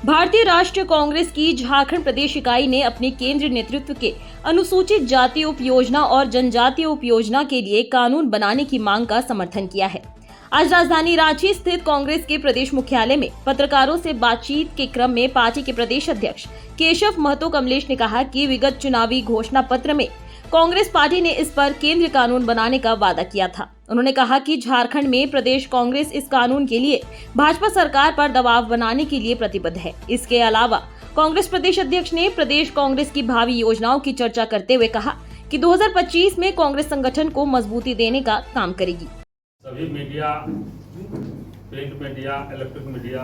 भारतीय राष्ट्रीय कांग्रेस की झारखंड प्रदेश इकाई ने अपने केंद्रीय नेतृत्व के अनुसूचित जाति उपयोजना और जनजातीय उपयोजना के लिए कानून बनाने की मांग का समर्थन किया है। आज राजधानी रांची स्थित कांग्रेस के प्रदेश मुख्यालय में पत्रकारों से बातचीत के क्रम में पार्टी के प्रदेश अध्यक्ष केशव महतो कमलेश ने कहा कि विगत चुनावी घोषणा पत्र में कांग्रेस पार्टी ने इस पर केंद्रीय कानून बनाने का वादा किया था। उन्होंने कहा कि झारखंड में प्रदेश कांग्रेस इस कानून के लिए भाजपा सरकार पर दबाव बनाने के लिए प्रतिबद्ध है। इसके अलावा कांग्रेस प्रदेश अध्यक्ष ने प्रदेश कांग्रेस की भावी योजनाओं की चर्चा करते हुए कहा कि 2025 में कांग्रेस संगठन को मजबूती देने का काम करेगी। सभी media, print media, electric media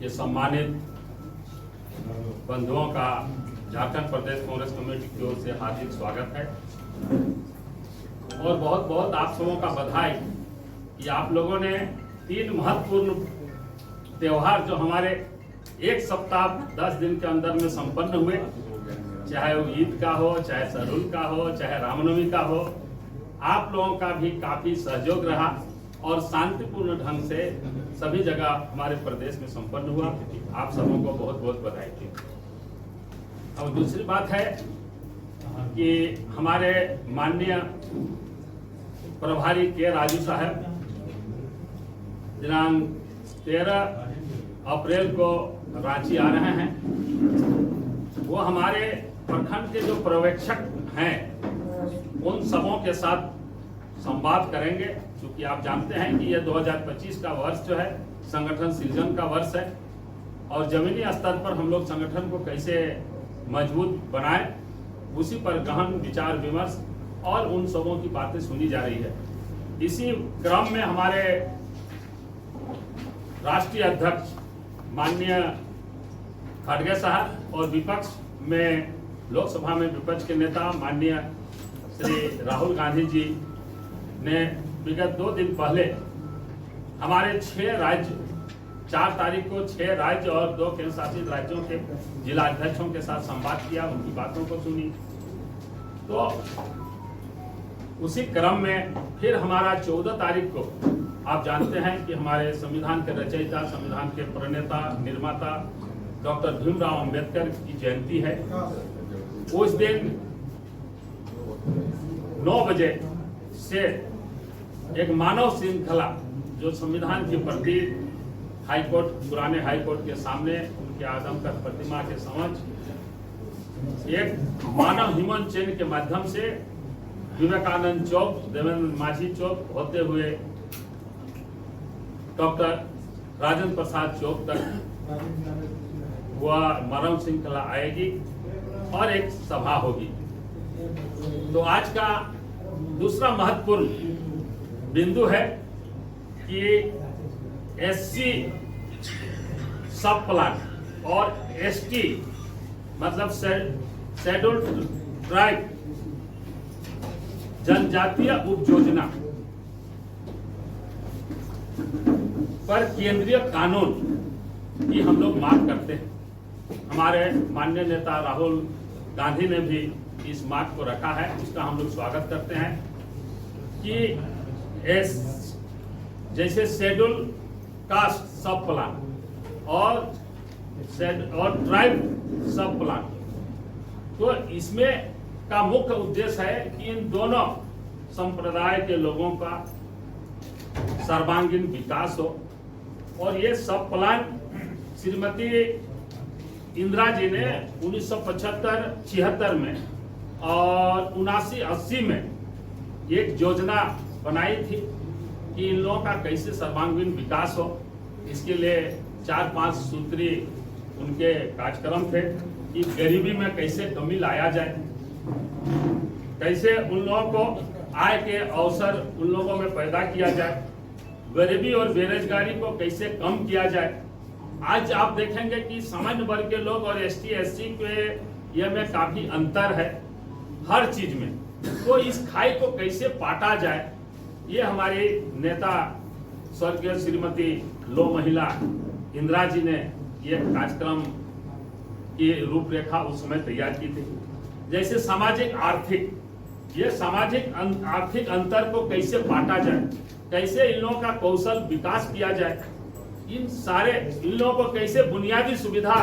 के सम्मानित बंधुओं का झारखंड प्रदेश कांग्रेस कमेटी की ओर से हार्दिक स्वागत है और बहुत बहुत आप सबों का बधाई कि आप लोगों ने 3 महत्वपूर्ण त्योहार जो हमारे एक सप्ताह 10 दिन के अंदर में संपन्न हुए, चाहे वो ईद का हो, चाहे सरुल का हो, चाहे रामनवमी का हो, आप लोगों का भी काफी सहयोग रहा और शांतिपूर्ण ढंग से सभी जगह हमारे प्रदेश में संपन्न हुआ। आप सबों को बहुत बहुत बधाई थी। अब दूसरी बात है कि हमारे माननीय प्रभारी के राजू साहब दिनांक 13 अप्रैल को रांची आ रहे हैं। वो हमारे प्रखंड के जो पर्यवेक्षक हैं उन सबों के साथ संवाद करेंगे, क्योंकि आप जानते हैं कि यह 2025 का वर्ष जो है संगठन सृजन का वर्ष है और जमीनी स्तर पर हम लोग संगठन को कैसे मजबूत बनाएं, उसी पर गहन विचार विमर्श और उन सबों की बातें सुनी जा रही है। इसी क्रम में हमारे राष्ट्रीय अध्यक्ष माननीय खड़गे साहब और विपक्ष में लोकसभा में विपक्ष के नेता माननीय श्री राहुल गांधी जी ने विगत 2 दिन पहले हमारे 6 राज्य 4 तारीख को 6 राज्य और 2 केंद्र शासित राज्यों के जिला अध्यक्षों के साथ संवाद किया, उनकी बातों को सुनी। तो उसी क्रम में फिर हमारा 14 तारीख को आप जानते हैं कि हमारे संविधान के रचयिता, संविधान के प्रणेता, निर्माता डॉक्टर भीमराव अंबेडकर की जयंती है। उस दिन 9 बजे से एक मानव श्रृंखला जो संविधान की प्रति हाईकोर्ट, पुराने हाईकोर्ट के सामने उनके आदमकद प्रतिमा के समक्ष एक मानव ह्यूमन चेन के माध्यम से विवेकानंद चौक, देवेंद्र माझी चौक होते हुए डॉक्टर राजेंद्र प्रसाद चौक तक वह मानव श्रृंखला आएगी और एक सभा होगी। तो आज का दूसरा महत्वपूर्ण बिंदु है कि एससी सब प्लान और एसटी मतलब शेड्यूल्ड ट्राइब जनजातीय उपयोजना पर केंद्रीय कानून की हम लोग मांग करते हैं। हमारे माननीय नेता राहुल गांधी ने भी इस मांग को रखा है, उसका हम लोग स्वागत करते हैं कि जैसे शेड्यूल कास्ट सब प्लान और ट्राइब सब प्लान, तो इसमें का मुख्य उद्देश्य है कि इन दोनों संप्रदाय के लोगों का सर्वांगीण विकास हो। और ये सब प्लान श्रीमती इंदिरा जी ने 1975-76 में और 79-80 में एक योजना बनाई थी कि इन लोगों का कैसे सर्वांगीण विकास हो। इसके लिए 4-5 सूत्री उनके कार्यक्रम थे कि गरीबी में कैसे कमी लाया जाए, कैसे उन लोगों को आय के अवसर उन लोगों में पैदा किया जाए, गरीबी और बेरोजगारी को कैसे कम किया जाए। आज आप देखेंगे कि सामान्य वर्ग के लोग और एसटी एससी के ये में काफी अंतर है हर चीज में। तो इस खाई को कैसे पाटा जाए, ये हमारी नेता स्वर्गीय श्रीमती लो महिला इंदिरा जी ने ये कार्यक्रम की रूपरेखा उस समय तैयार की थी। जैसे सामाजिक आर्थिक, ये सामाजिक आर्थिक अंतर को कैसे बांटा जाए, कैसे इन लोगों का कौशल विकास किया जाए, इन लोगों को कैसे बुनियादी सुविधा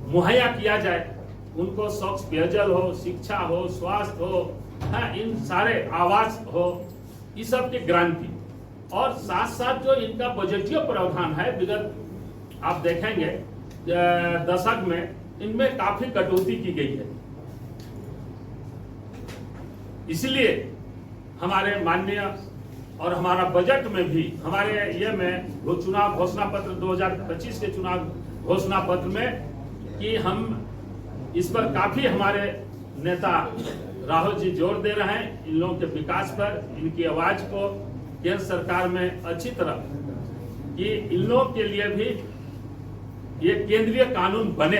मुहैया किया जाए, उनको स्वच्छ पेयजल हो, शिक्षा हो, स्वास्थ्य हो, इन सारे आवास हो, इस सब की गारंटी। और साथ साथ जो इनका बजटीय प्रावधान है, विगत आप देखेंगे दशक में इनमें काफी कटौती की गई है। इसलिए हमारे माननीय और हमारा बजट में भी हमारे ये में वो चुनाव घोषणा पत्र 2025 के चुनाव घोषणा पत्र में कि हम इस पर काफी हमारे नेता राहुल जी जोर दे रहे हैं, इन लोगों के विकास पर, इनकी आवाज को केंद्र सरकार में अच्छी तरह कि इन लोगों के लिए भी ये केंद्रीय कानून बने,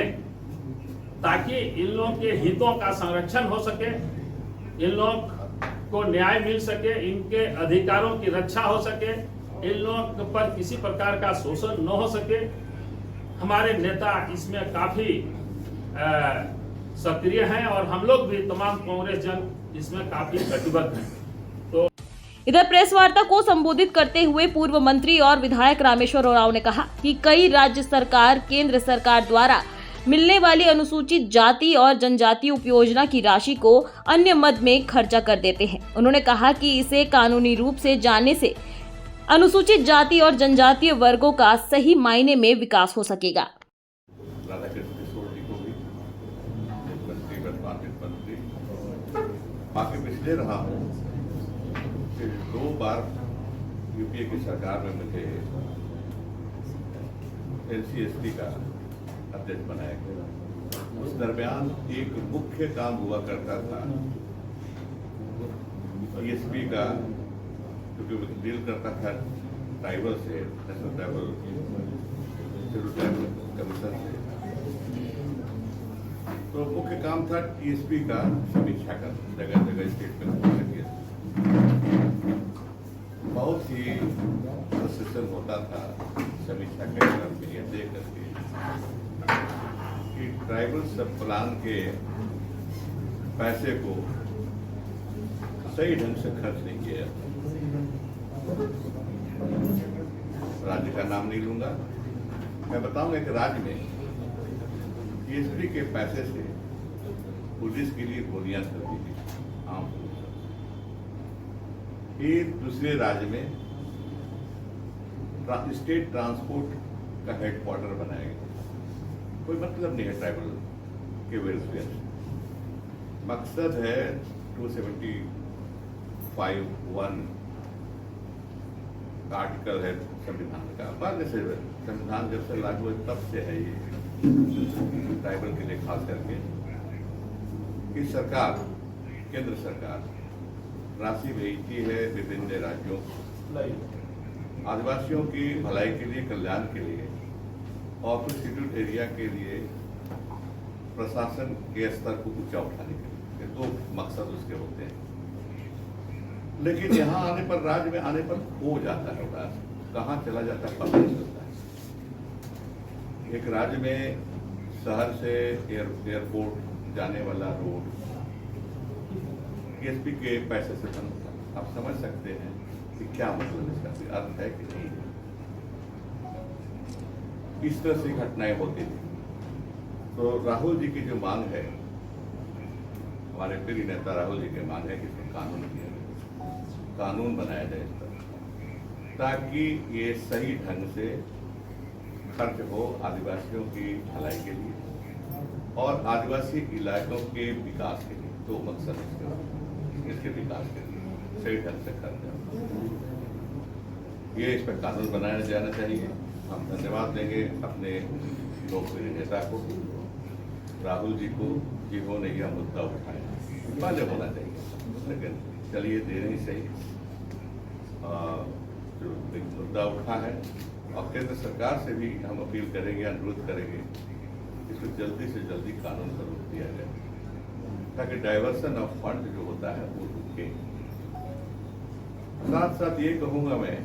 ताकि इन लोगों के हितों का संरक्षण हो सके, इन लोग को न्याय मिल सके, इनके अधिकारों की रक्षा हो सके, इन लोगों पर किसी प्रकार का शोषण न हो सके। हमारे नेता इसमें काफी सक्रिय हैं और हम लोग भी तमाम कांग्रेस जन इसमें काफी कटिबद्ध हैं। तो इधर प्रेस वार्ता को संबोधित करते हुए पूर्व मंत्री और विधायक रामेश्वर उरांव ने कहा कि कई राज्य सरकार केंद्र सरकार द्वारा मिलने वाली अनुसूचित जाति और जनजाति उपयोजना की राशि को अन्य मद में खर्चा कर देते हैं। उन्होंने कहा कि इसे कानूनी रूप से जानने से अनुसूचित जाति और जनजातीय वर्गों का सही मायने में विकास हो सकेगा। बाकी पिछले रहा हूँ कि 2 बार यूपीए की सरकार में मुझे NCST का अध्यक्ष बनाया गया। उस दरमियान एक मुख्य काम हुआ करता था ESP का, क्योंकि डील करता था ट्राइबल से, नेशनल ट्राइबल कमीशन से, तो मुख्य काम था ESP का समीक्षा करना, जगह जगह स्टेट में बहुत ही प्रोसेसन होता था समीक्षा के लिए दे करके कि ट्राइबल सब प्लान के पैसे को सही ढंग से खर्च नहीं किया। राज्य का नाम नहीं लूंगा, मैं बताऊंगा कि राज्य में ESP के पैसे से पुलिस के लिए गोलियां चलती थी, आम पुलिस। एक दूसरे राज्य में स्टेट ट्रांसपोर्ट का हेडक्वार्टर बनाया गया। कोई मतलब नहीं है ट्राइबल के वेलफेयर से, मकसद है 275(1) आर्टिकल है संविधान का। बाद से संविधान जब से लागू है तब से है ये ट्राइबल के लिए खास करके कि सरकार, केंद्र सरकार राशि भेजती है विभिन्न राज्यों आदिवासियों की भलाई के लिए, कल्याण के लिए और कुछ शेड्यूल्ड एरिया के लिए प्रशासन के स्तर को ऊंचा उठाने के लिए। ये 2 मकसद उसके होते हैं। लेकिन यहाँ आने पर, राज्य में आने पर खो जाता है राज्य, कहाँ चला जाता है पता नहीं चलता है। एक राज्य में शहर से एयरपोर्ट जाने वाला रोड ESP के पैसे से बनता है। आप समझ सकते हैं कि क्या मतलब इसका कोई अर्थ है कि नहीं। इस तरह से घटनाएं होती थी। तो राहुल जी की जो मांग है, हमारे प्रिय नेता राहुल जी की मांग है कि इसमें कानून किया जाए, कानून बनाया जाए इस पर, ताकि ये सही ढंग से खर्च हो आदिवासियों की भलाई के लिए और आदिवासी इलाकों के विकास के लिए। 2 मकसद इसके विकास के लिए सही ढंग से खर्च हो, ये इस पर कानून बनाया जाना चाहिए। हम धन्यवाद देंगे अपने लोकप्रिय नेता को, राहुल जी को, जिन्होंने यह मुद्दा उठाया। पहले होना चाहिए, लेकिन चलिए देर ही सही जो मुद्दा उठा है। और केंद्र सरकार से भी हम अपील करेंगे, अनुरोध करेंगे, इसको जल्दी से जल्दी कानून का रूप दिया जाए, ताकि डाइवर्सन ऑफ फंड जो होता है वो रुके। साथ साथ ये कहूँगा मैं,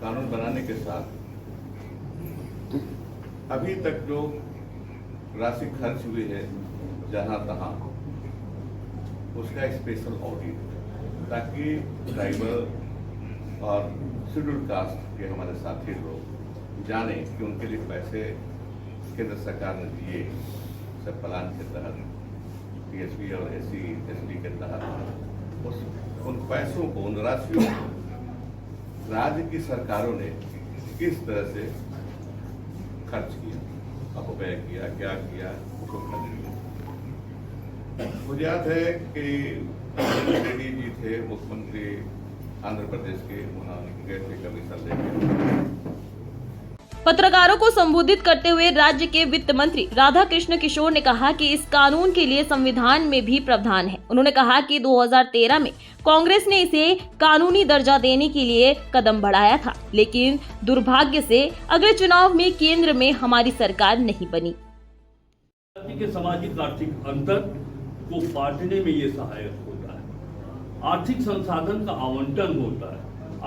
कानून बनाने के साथ अभी तक जो राशि खर्च हुई है जहाँ तहाँ, उसका स्पेशल ऑडिट, ताकि ट्राइबल और शेड्यूल कास्ट के हमारे साथी लोग जाने कि उनके लिए पैसे केंद्र सरकार ने दिए सब प्लान के तहत पीएचपी और एससी एसटी के तहत उन पैसों को, उन राशियों को राज्य की सरकारों ने किस तरह से खर्च किया, अपव्यय किया, क्या किया, उसको खर्च। मुझे याद है कि रेड्डी जी थे मुख्यमंत्री आंध्र प्रदेश के, उन्होंने गए थे कमीशन लेकर। पत्रकारों को संबोधित करते हुए राज्य के वित्त मंत्री राधा कृष्ण किशोर ने कहा कि इस कानून के लिए संविधान में भी प्रावधान है। उन्होंने कहा कि 2013 में कांग्रेस ने इसे कानूनी दर्जा देने के लिए कदम बढ़ाया था, लेकिन दुर्भाग्य से अगले चुनाव में केंद्र में हमारी सरकार नहीं बनी। के सामाजिक आर्थिक अंतर को पाटने में ये सहायक होता है। आर्थिक संसाधन का आवंटन होता है।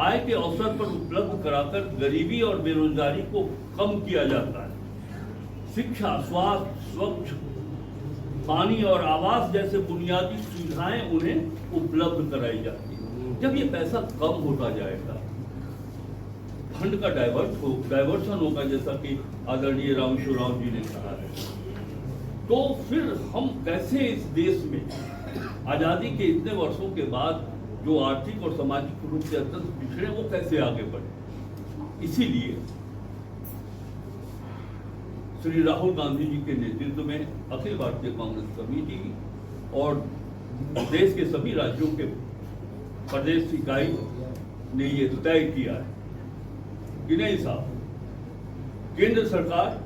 आय के अवसर पर उपलब्ध कराकर गरीबी और बेरोजगारी को कम किया जाता है। शिक्षा, स्वास्थ्य, स्वच्छ पानी और आवास जैसे बुनियादी सुविधाएं उन्हें उपलब्ध कराई जाती है। जब ये पैसा कम होता जाएगा, फंड का डाइवर्शन होगा, जैसा कि आदरणीय रामेश्वर राव जी ने कहा है, तो फिर हम कैसे इस देश में आजादी के इतने वर्षों के बाद जो आर्थिक और सामाजिक रूप से अत्यंत पिछड़े, वो कैसे आगे बढ़े। इसीलिए श्री राहुल गांधी जी के नेतृत्व में अखिल भारतीय कांग्रेस कमेटी और देश के सभी राज्यों के प्रदेश इकाई ने ये तय किया है कि नहीं साहब, केंद्र सरकार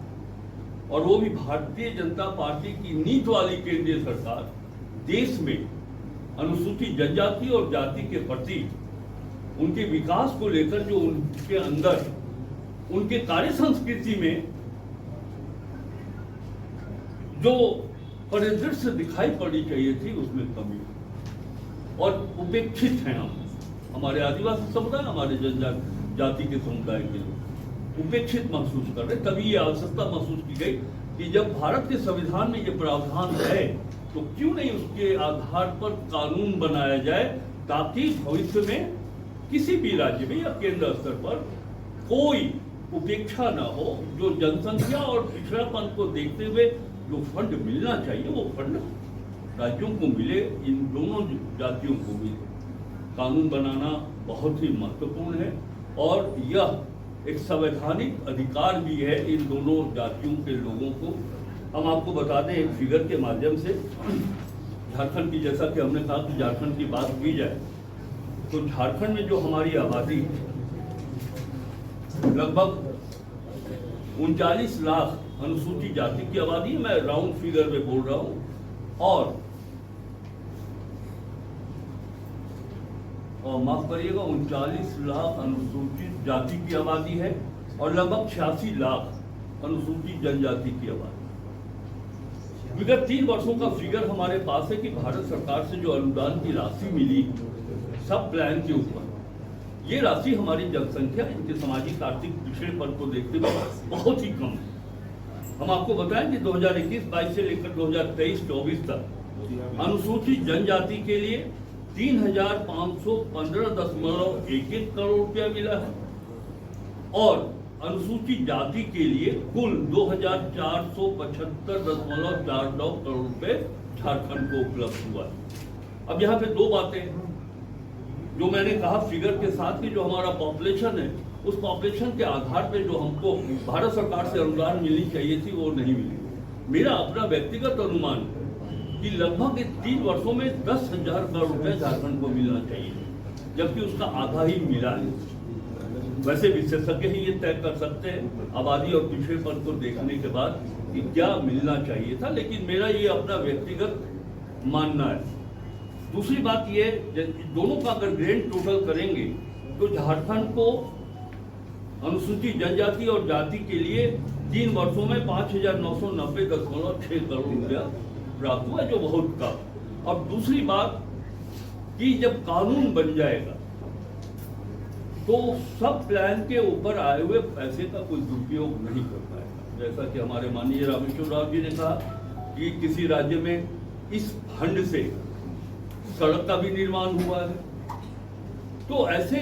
और वो भी भारतीय जनता पार्टी की नीति वाली केंद्रीय सरकार देश में अनुसूचित जनजाति और जाति के प्रति उनके विकास को लेकर जो उनके अंदर उनके कार्य संस्कृति में जो परिदृश्य दिखाई पड़नी चाहिए थी, उसमें कमी और उपेक्षित हैं हम। हमारे आदिवासी समुदाय, हमारे जनजाति के समुदाय के लोग उपेक्षित महसूस कर रहे। तभी ये आवश्यकता महसूस की गई कि जब भारत के संविधान में ये प्रावधान है, तो क्यों नहीं उसके आधार पर कानून बनाया जाए, ताकि भविष्य में किसी भी राज्य में या केंद्र स्तर पर कोई उपेक्षा न हो। जो जनसंख्या और पिछड़ापन को देखते हुए जो फंड मिलना चाहिए, वो फंड राज्यों को मिले, इन दोनों जातियों को मिले। कानून बनाना बहुत ही महत्वपूर्ण है और यह एक संवैधानिक अधिकार भी है इन दोनों जातियों के लोगों को। हम आपको बता दें एक फिगर के माध्यम से, झारखंड की, जैसा कि हमने कहा कि झारखंड की बात की जाए, तो झारखंड में जो हमारी आबादी लगभग 39 लाख अनुसूचित जाति की आबादी है, मैं राउंड फिगर में बोल रहा हूं, और माफ करिएगा 39 लाख अनुसूचित जाति की आबादी है और लगभग 86 लाख अनुसूचित जनजाति की आबादी। विगत 3 वर्षों का फिगर हमारे पास है कि भारत सरकार से जो अनुदान की राशि मिली सब प्लान के ऊपर, ये राशि हमारी जनसंख्या, इनके सामाजिक आर्थिक पिछड़ेपन को देखते हुए बहुत ही कम है। हम आपको बताएं कि 2021-22 से लेकर 2023-24 तक अनुसूचित जनजाति के लिए 3,515.11 करोड़ रुपया मिला है और अनुसूचित जाति के लिए कुल 2,475.49 करोड़ रुपए झारखंड को उपलब्ध हुआ है। अब यहाँ पे 2 बातें हैं जो मैंने कहा फिगर के साथ कि जो हमारा पॉपुलेशन है, उस पॉपुलेशन के आधार पे जो हमको भारत सरकार से अनुदान मिलनी चाहिए थी, वो नहीं मिली। मेरा अपना व्यक्तिगत अनुमान कि लगभग 3 वर्षों में 10,000 करोड़ रुपए झारखंड को मिलना चाहिए, जबकि उसका आधा ही मिला है। वैसे विशेषज्ञ ही ये तय कर सकते हैं आबादी और पिछड़ेपन को देखने के बाद कि क्या मिलना चाहिए था, लेकिन मेरा ये अपना व्यक्तिगत मानना है। दूसरी बात ये, दोनों का अगर ग्रैंड टोटल करेंगे तो झारखंड को अनुसूचित जनजाति और जाति के लिए 3 वर्षों में 5,990.6 करोड़ रुपया प्राप्त हुआ, जो बहुत कम। और दूसरी बात कि जब कानून बन जाएगा तो सब प्लान के ऊपर आए हुए पैसे का कोई दुरुपयोग नहीं कर पाएगा। जैसा कि हमारे माननीय रामेश्वर राव जी ने कहा कि किसी राज्य में इस फंड से सड़क का भी निर्माण हुआ है, तो ऐसे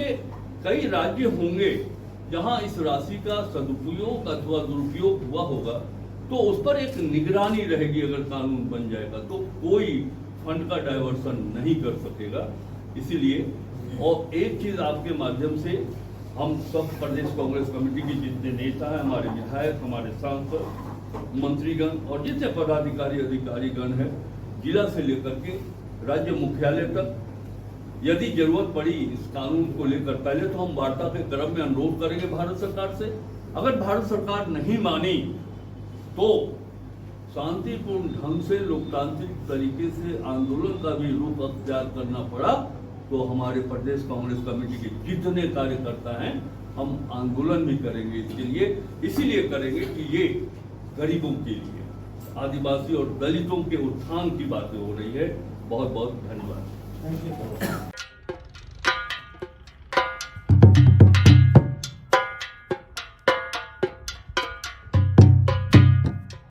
कई राज्य होंगे जहां इस राशि का सदुपयोग अथवा दुरुपयोग हुआ होगा, तो उस पर एक निगरानी रहेगी। अगर कानून बन जाएगा तो कोई फंड का डायवर्सन नहीं कर सकेगा। इसीलिए और एक चीज आपके माध्यम से हम सब प्रदेश कांग्रेस कमेटी के जितने नेता हैं, हमारे विधायक, हमारे सांसद, मंत्रीगण और जितने पदाधिकारी अधिकारीगण हैं, जिला से लेकर के राज्य मुख्यालय तक, यदि जरूरत पड़ी इस कानून को लेकर, पहले तो हम वार्ता के क्रम में अनुरोध करेंगे भारत सरकार से। अगर भारत सरकार नहीं मानी तो शांतिपूर्ण ढंग से लोकतांत्रिक तरीके से आंदोलन का भी रूप अख्तियार करना पड़ा तो हमारे प्रदेश कांग्रेस कमेटी के जितने कार्यकर्ता हैं हम आंदोलन भी करेंगे इसके लिए। इसीलिए करेंगे कि ये गरीबों के लिए, आदिवासी और दलितों के उत्थान की बातें हो रही है। बहुत बहुत धन्यवाद।